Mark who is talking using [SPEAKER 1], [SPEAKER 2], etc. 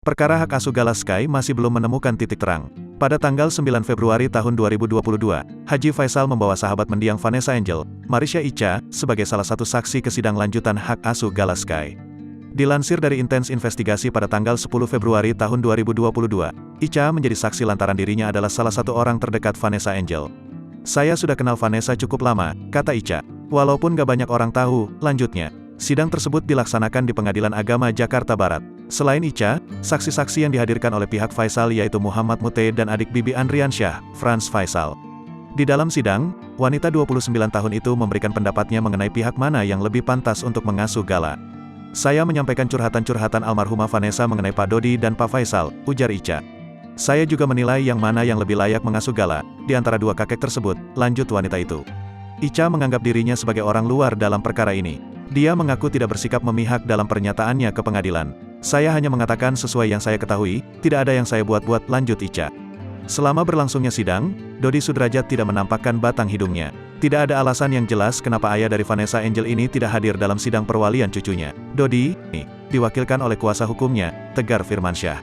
[SPEAKER 1] Perkara hak asuh Gala Sky masih belum menemukan titik terang. Pada tanggal 9 Februari tahun 2022, Haji Faisal membawa sahabat mendiang Vanessa Angel, Marisha Icha, sebagai salah satu saksi ke sidang lanjutan hak asuh Gala Sky. Dilansir dari Intens Investigasi pada tanggal 10 Februari tahun 2022, Icha menjadi saksi lantaran dirinya adalah salah satu orang terdekat Vanessa Angel. "Saya sudah kenal Vanessa cukup lama," kata Icha. "Walaupun gak banyak orang tahu," lanjutnya. Sidang tersebut dilaksanakan di Pengadilan Agama Jakarta Barat. Selain Icha, saksi-saksi yang dihadirkan oleh pihak Faisal yaitu Muhammad Mute dan adik Bibi Andriansyah, Franz Faisal. Di dalam sidang, wanita 29 tahun itu memberikan pendapatnya mengenai pihak mana yang lebih pantas untuk mengasuh Gala. "Saya menyampaikan curhatan-curhatan almarhumah Vanessa mengenai Pak Dodi dan Pak Faisal," ujar Icha. "Saya juga menilai yang mana yang lebih layak mengasuh Gala, di antara dua kakek tersebut," lanjut wanita itu. Icha menganggap dirinya sebagai orang luar dalam perkara ini. Dia mengaku tidak bersikap memihak dalam pernyataannya ke pengadilan. "Saya hanya mengatakan sesuai yang saya ketahui, tidak ada yang saya buat-buat," lanjut Icha. Selama berlangsungnya sidang, Dodi Sudrajat tidak menampakkan batang hidungnya. Tidak ada alasan yang jelas kenapa ayah dari Vanessa Angel ini tidak hadir dalam sidang perwalian cucunya. Dodi, diwakilkan oleh kuasa hukumnya, Tegar Firmansyah.